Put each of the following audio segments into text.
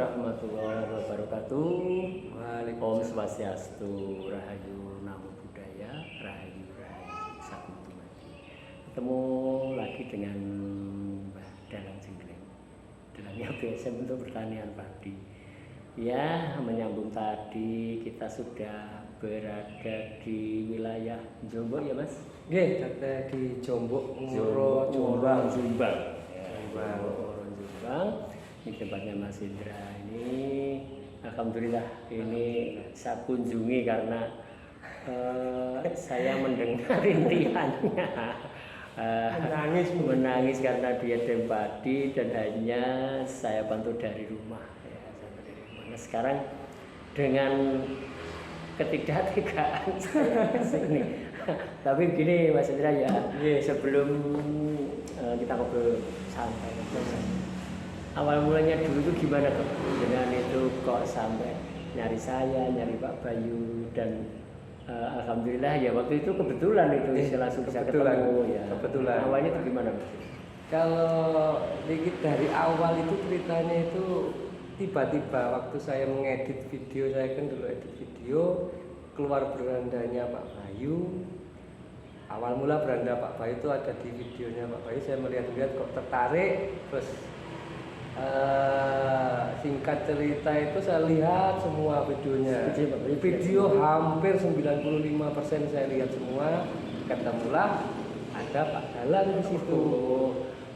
warahmatullahi wabarakatuh. Om Waalaikumsalam. Swastiastu, Rahayu Namo Buddhaya, Rahayu Rahayu Sakuntumati. Ketemu lagi dengan Mbah Dalang Jenggleng, Dalangnya BSM untuk pertanian padi. Ya, menyambung tadi kita sudah berada di wilayah Jombang ya Mas? Nggih, kata di Jombang, Jombang. Ini tempatnya Mas Indra ini. Alhamdulillah ini saya kunjungi karena saya mendengar rintihannya. Menangis karena dia empati dan hanya saya bantu dari rumah. Nah, sekarang dengan ketidaktegaan saya kesini. Tapi begini Mas Indra ya, sebelum kita ngobrol santai. Awal mulanya dulu itu gimana tuh? Dengan itu kok sampai nyari saya, nyari Pak Bayu dan alhamdulillah ya waktu itu kebetulan itu langsung bisa ketemu ya. Kebetulan. Awalnya itu gimana Mas? Kalau dikit dari awal itu ceritanya itu tiba-tiba waktu saya mengedit video, saya kan dulu edit video, keluar berandanya Pak Bayu. Awal mula beranda Pak Bayu itu ada di videonya Pak Bayu, saya melihat-lihat kok tertarik, terus singkat cerita itu saya lihat semua videonya. Video hampir 95% saya lihat semua. Ketemulah ada Pak Dalang di situ.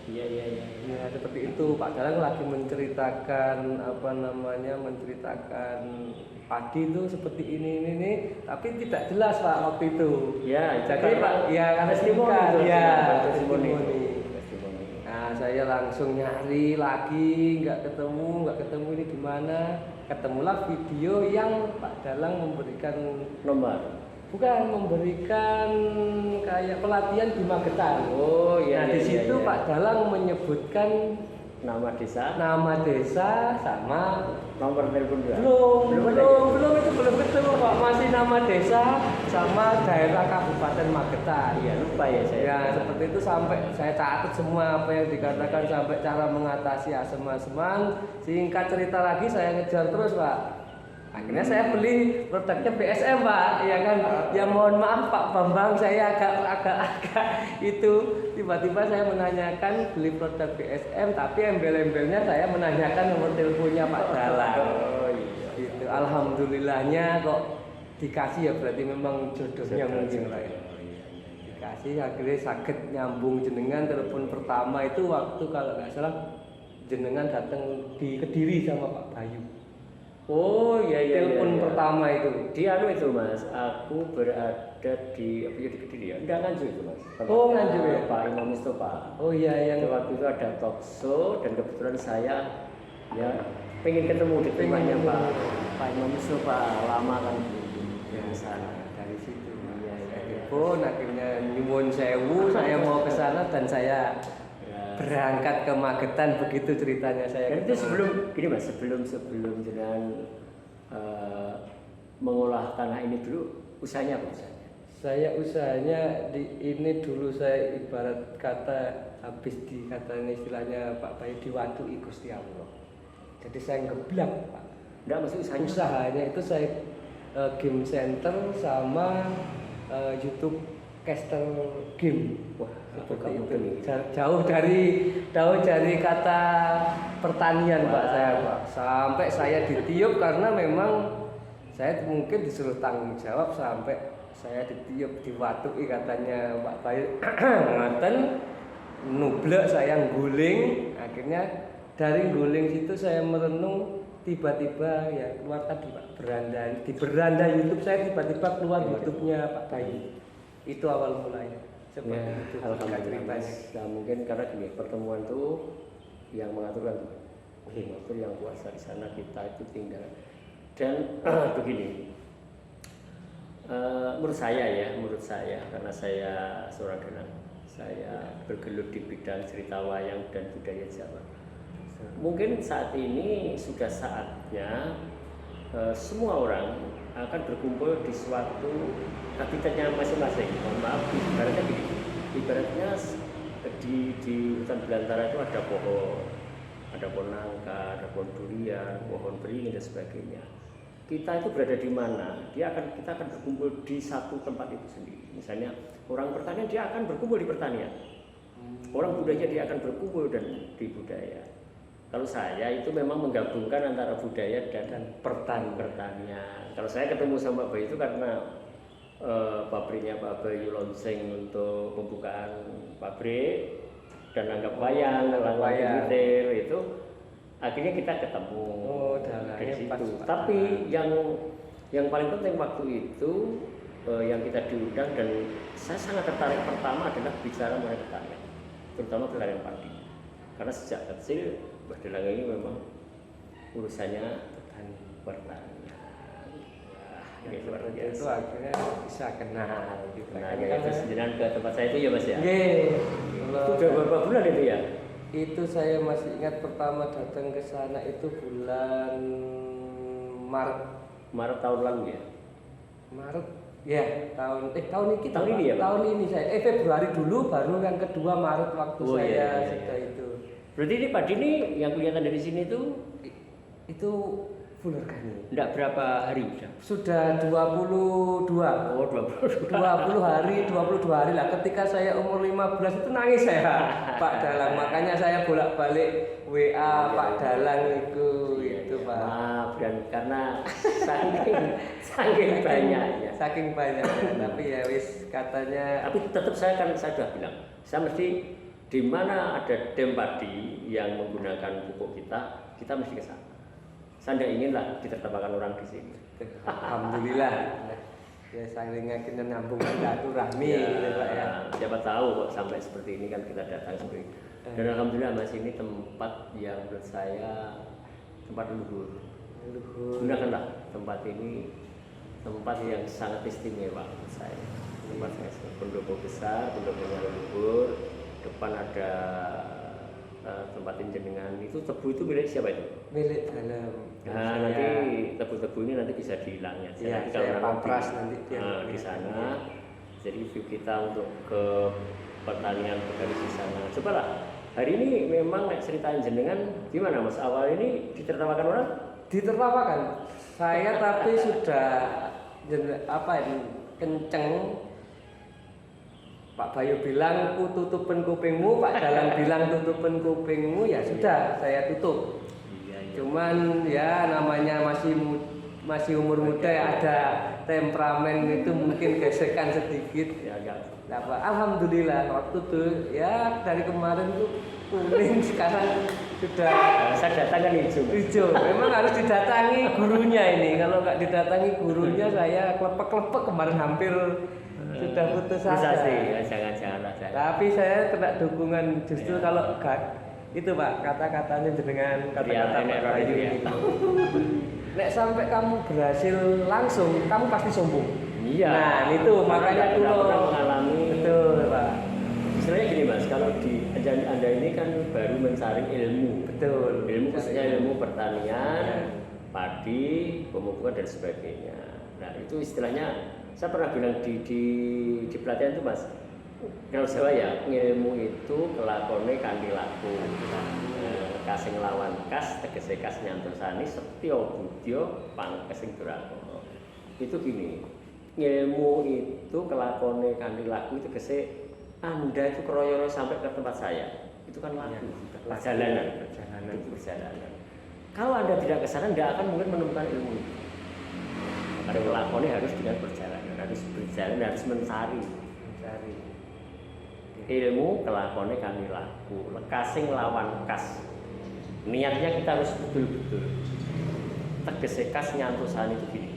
Iya, seperti itu. Pak Dalang lagi menceritakan menceritakan padi itu seperti ini, tapi tidak jelas Pak waktu itu. Ya, jadi Pak, ya testimoni. Nah, saya langsung nyari lagi, nggak ketemu ini di mana. Ketemulah video yang Pak Dalang memberikan nomor. Bukan, memberikan kayak pelatihan di Magetan. Oh iya. Nah, di situ Pak Dalang menyebutkan nama desa sama nomor telepon juga. Belum itu belum ketemu Pak, masih nama desa sama daerah Kabupaten Magetan. Iya, lupa ya saya. Ya, seperti itu sampai saya catat semua apa yang dikatakan sampai cara mengatasi asam-asaman. Singkat cerita lagi saya ngejar terus Pak. Akhirnya saya beli produknya BSM Pak, ya kan. Ya mohon maaf Pak Bambang, saya agak itu tiba-tiba saya menanyakan beli produk BSM, tapi embel-embelnya saya menanyakan nomor teleponnya Pak Dalang. Oh iya. Gitu. Alhamdulillahnya kok dikasih ya, berarti memang jodohnya mungkin lah ya. Dikasih akhirnya sakit nyambung jenengan. Telepon pertama itu waktu kalau nggak salah jenengan datang di Kediri sama Pak Bayu. Oh iya. Telepon pertama itu. Di itu Mas, aku berada di Kediri ya. Enggak Nganjuk itu Mas. Oh Nganjuk ya. Pak Imam Mustafa. Oh iya yang waktu itu ada talk show dan kebetulan saya ya pengen ketemu di rumahnya Pak Imam Mustafa, lama kan di sana. Dari situ. Iya. Telepon akhirnya nyuwun sewu, saya mau ke sana dan saya berangkat ke Magetan, begitu ceritanya saya. Dan itu sebelum jenengan mengolah tanah ini dulu usahanya apa usahanya? Saya usahanya di ini dulu, saya ibarat kata habis dikatakan istilahnya Pak Bayu diwadui Gusti Allah. Jadi saya ngeblak Pak. Enggak, maksud usahanya itu saya game center sama YouTube caster game. Wah, seperti itu. Jauh dari kata pertanian Pak saya Pak. Sampai saya ditiup karena memang saya mungkin disuruh tanggung jawab, sampai saya ditiup diwatuki katanya Pak Bayu. Ngaten nublek saya guling. Akhirnya dari guling situ saya merenung, tiba-tiba ya keluar tadi Pak di beranda YouTube saya tiba-tiba keluar YouTube-nya Pak Bayu. Itu awal mulanya. Seperti itu. Alhamdulillah. Nah, mungkin karena gini, pertemuan itu yang mengaturkan Tuhan, yang kuasa di sana, kita itu tinggal. Dan begini, menurut saya karena saya seorang dalang, saya bergelut di bidang cerita wayang dan budaya Jawa. Mungkin saat ini sudah saatnya semua orang akan berkumpul di suatu habitatnya masing-masing. Mohon maaf, ibaratnya di hutan belantara itu ada pohon, ada pohon nangka, ada pohon durian, pohon beringin dan sebagainya. Kita itu berada di mana? Kita akan berkumpul di satu tempat itu sendiri. Misalnya orang pertanian dia akan berkumpul di pertanian. Orang budaya dia akan berkumpul dan di budaya. Kalau saya itu memang menggabungkan antara budaya dan pertanian. Kalau saya ketemu sama Pak Bayu itu karena pabriknya Pak Bayu launching untuk pembukaan pabrik dan anggap wayang, wayang itu akhirnya kita ketemu dari situ. Tapi yang paling penting waktu itu yang kita diundang dan saya sangat tertarik pertama adalah bicara mengenai pertanian, terutama pertanian padi. Karena sejak kecil Mbah Dalang ini memang urusannya pertanian. Ya, luar biasa. Itu akhirnya bisa kenal gitu. Nah, ya itu sendirian ke tempat saya itu ya Mas ya. Itu udah berapa bulan itu ya? Itu saya masih ingat pertama datang ke sana itu bulan Maret tahun lalu ya. Maret ya tahun ini ya, Pak? Tahun ini saya Februari dulu, baru yang kedua Maret waktu saya sudah itu. Berarti ini padi ini yang kelihatan dari sini itu full organik. Enggak berapa hari sudah 22. Oh, 22 hari, 22 hari lah. Ketika saya umur 15 itu nangis saya, Pak Dalang. Makanya saya bolak-balik WA Pak Dalang itu Pak. Maaf, dan karena saking banyaknya. Saking banyaknya. Tapi ya wis katanya. Tapi tetap saya sudah bilang, saya mesti di mana ada dem padi yang menggunakan pupuk kita mesti ke sana. Saya tidak inginlah ditertapakan orang di sini. Alhamdulillah. Ya saling akhirnya nyambung silaturahmi gitu Pak ya. Siapa tahu kok sampai seperti ini kan kita datang seperti ini. Dan alhamdulillah Mas, ini tempat yang menurut saya tempat luhur. Gunakanlah tempat ini, tempat yang sangat istimewa menurut saya. Tempat pendopo besar, pendoponya leluhur. Depan ada tempat jenengan. Itu tebu itu milik siapa itu? Milik Dalam. Nah, nanti tebu-tebu ini nanti bisa dihilangnya. Ya, saya pampras nanti di sana. Jadi view kita untuk ke pertanian bergaris di sana. Cobalah. Hari ini memang ceritain jenengan gimana Mas? Awal ini ditertawakan orang? Ditertawakan. Saya tapi sudah kenceng. Pak Bayu bilang tutupin kupingmu, Pak Dalang bilang tutupin kupingmu, ya sudah saya tutup. Cuman ya namanya masih umur muda, ada temperamen itu mungkin gesekan sedikit. Alhamdulillah waktu itu ya dari kemarin tuh kuning, sekarang sudah saya datang kan hijau. Memang harus didatangi gurunya ini. Kalau nggak didatangi gurunya saya klepek-klepek kemarin hampir sudah putus asa. Jangan. Tapi saya kena dukungan justru kalau itu Pak, kata-katanya dengan kata-kata Pak Bayu ya. Nek sampai kamu berhasil langsung, kamu pasti sombong. Iya. Nah, itu makanya pernah mengalami. Betul, Pak. Istilahnya gini Mas, kalau Anda ini kan baru mencari ilmu. Betul. Ilmu khususnya ilmu pertanian, padi, pemupukan dan sebagainya. Nah, itu istilahnya saya pernah bilang di pelatihan itu Mas, kalau Jawa ya, ilmu itu kelakone kanthi laku. Kasing lawan kas, tegese kas nyantursani setya budya pangkesing durakana. Itu gini, ilmu itu kelakone kanthi laku itu tegese Anda itu keroyokan sampai ke tempat saya. Itu kan laku, perjalanan. Kalau Anda tidak ke sana, Anda akan mungkin menemukan ilmu itu. Karena kelakone harus dengan perjalanan, harus berjalan, harus mencari. Ilmu kelakone kanthi laku, kasing lawan kas. Niatnya kita harus betul-betul. Tegese kas nyantosan itu gini.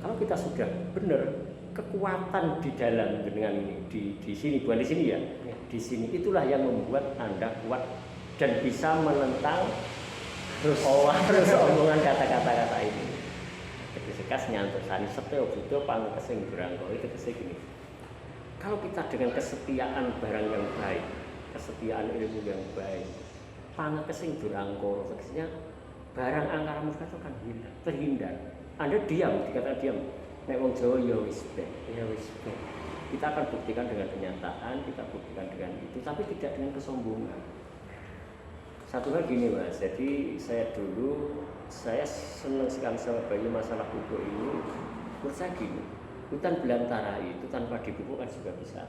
Kalau kita sudah benar, kekuatan di dalam dengan ini di sini, bukan di sini ya. Di sini itulah yang membuat Anda kuat dan bisa menentang terus omongan kata-kata ini. Tegese kas nyantosan setya budya pangkesing durakana itu tegese gini. Kalau kita dengan kesetiaan barang yang baik, kesetiaan ilmu yang baik, pangkesing durakana, tegesnya barang angkara murka itu kan terhindar. Anda diam, dikatakan diam. Nek wong Jawa ya wis bek. Kita akan buktikan dengan kenyataan, kita buktikan dengan itu, tapi tidak dengan kesombongan. satu hal gini Mas, jadi saya senang sekali sama Bayu masalah pupuk ini. Menurut saya gini, hutan belantara itu tanpa dipupuk kan juga bisa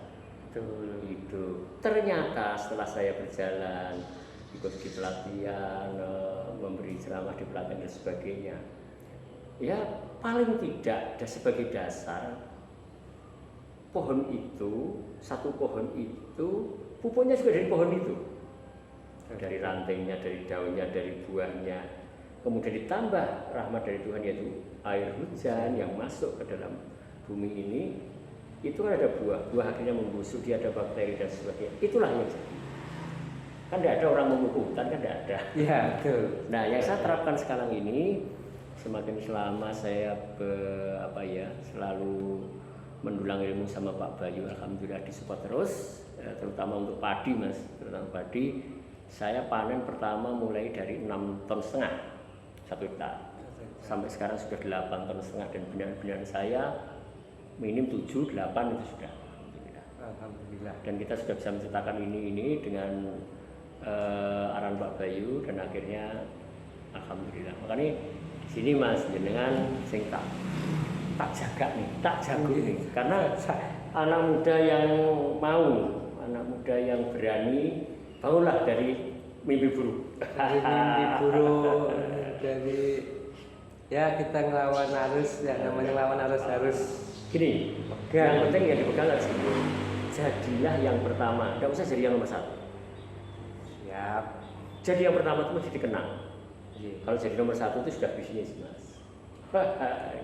hidup. Ternyata setelah saya berjalan, ikut di pelatihan, memberi ceramah di pelatihan dan sebagainya, ya paling tidak sebagai dasar pohon itu, satu pohon itu pupuknya juga dari pohon itu, dari rantainya, dari daunnya, dari buahnya, kemudian ditambah rahmat dari Tuhan yaitu air hujan yang masuk ke dalam bumi ini, itu kan ada buah akhirnya membusuk, dia ada bakteri dan sebagainya, itulah yang jadi. Kan tidak ada orang memupuk hutan, kan tidak ada. Iya, betul. Nah, yang saya terapkan sekarang ini, semakin selama saya selalu mendulang ilmu sama Pak Bayu, alhamdulillah disupport terus, terutama untuk padi Mas, terutama padi. Saya panen pertama mulai dari 6,5 ton 1 hektar. Sampai sekarang sudah 8,5 ton dan binaan saya minim 7, 8 itu sudah. Alhamdulillah. Dan kita sudah bisa menceritakan ini dengan arahan Pak Bayu dan akhirnya alhamdulillah. Makanya di sini Mas jenengan sing tak jaga nih, tak jago nih. Karena anak muda yang mau, anak muda yang berani, bangunlah dari mimpi buruk. Dari mimpi buruk, dari ya kita ngelawan arus, ya namanya ngelawan arus harus gini. Yang penting yang dipegang harus itu. Jadilah yang pertama, tidak usah jadi yang nomor 1. siap. Jadi yang pertama itu mesti dikenang. Kalau jadi nomor 1 itu sudah bisnis Mas.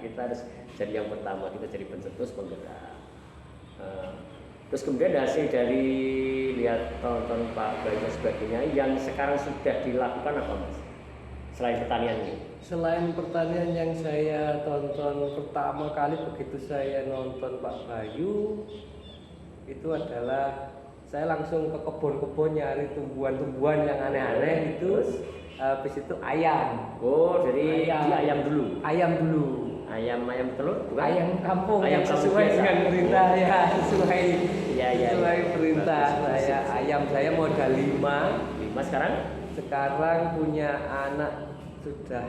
Kita harus jadi yang pertama, kita jadi pencetus penggerak. Terus kemudian hasil dari lihat tonton Pak Bayu dan sebagainya yang sekarang sudah dilakukan apa Mas? Selain pertanian ini? Selain pertanian yang saya tonton pertama kali begitu saya nonton Pak Bayu, itu adalah saya langsung ke kebun-kebun nyari tumbuhan-tumbuhan yang aneh-aneh itu. Habis itu ayam. Oh, jadi ayam dulu. Ayam dulu. Ayam telur? Bukan? Ayam kampung. Ayam sesuai biasa. dengan perintah ya, sesuai perintah Bagus. saya. Ayam saya modal 5 sekarang? Sekarang punya anak sudah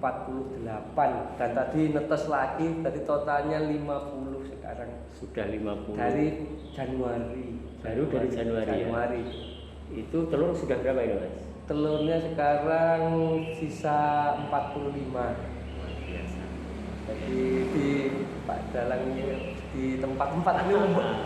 48 dan tadi netes lagi, tadi totalnya 50 sekarang. Sudah 50. Dari Januari. Baru dari Januari. Ya? Itu telur sudah berapa ini Mas? Telurnya sekarang sisa 45. Biasa. Jadi di Pak Dalang di tempat-tempat ini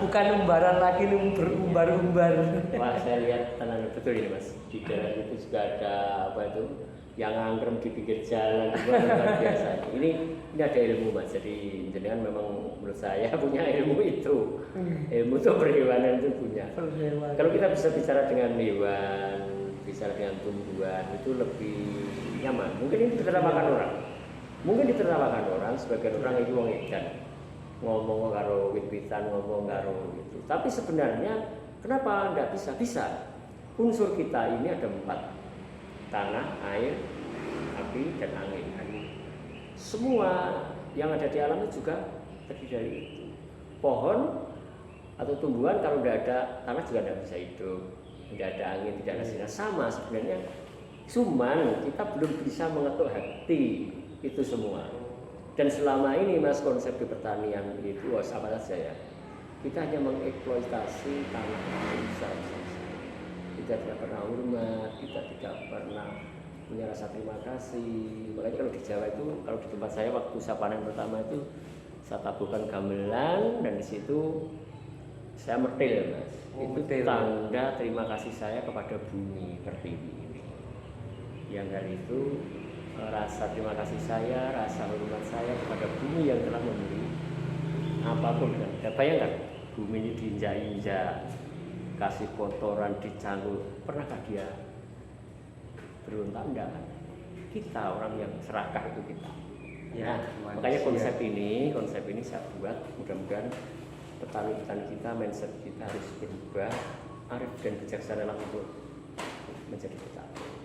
bukan umbaran lagi, ini berumbar-umbar. Wah, saya lihat tenang betul ini Mas. Di dalam itu juga ada apa itu? Yang angkrem di pinggir jalan juga luar biasa. Ini ada ilmu Mas. Jadi jenengan memang menurut saya punya ilmu itu. Ilmu itu perhewanan itu punya. Kalau kita bisa bicara dengan hewan, bicara dengan tumbuhan itu lebih nyaman. Mungkin ini diterapkan orang. Mungkin diterapkan orang sebagian orang itu wong edan. Ngomong karo wit-witan, ngomong karo itu. Tapi sebenarnya kenapa enggak bisa? Bisa. Unsur kita ini ada 4. Tanah, air, api, dan angin. Semua yang ada di alam itu juga terdiri dari itu. Pohon atau tumbuhan kalau tidak ada tanah juga tidak bisa hidup. Tidak ada angin, tidak ada sinar. Sama sebenarnya. Cuman kita belum bisa mengetuk hati itu semua. Dan selama ini Mas konsep di pertanian itu apa saja ya? Kita hanya mengeksploitasi tanah besar. Kita tidak pernah hormat, kita tidak pernah punya rasa terima kasih. Makanya kalau di Jawa itu, kalau di tempat saya waktu saya panen pertama itu saya taburkan gamelan dan di situ saya mertil Mas. Itu tanda terima kasih saya kepada bumi pertiwi ini. Yang dari itu rasa terima kasih saya, rasa hormat saya kepada bumi yang telah memberi apapun. Bayangkan bumi ini diinjak-injak, kasih kotoran, dicangkul, pernahkah dia berontak? Enggak. Kita orang yang serakah itu kita. Ya, makanya konsep ini saya buat, mudah-mudahan petani-petani kita, mindset kita harus berubah, arif dan bijaksana untuk menjadi petani.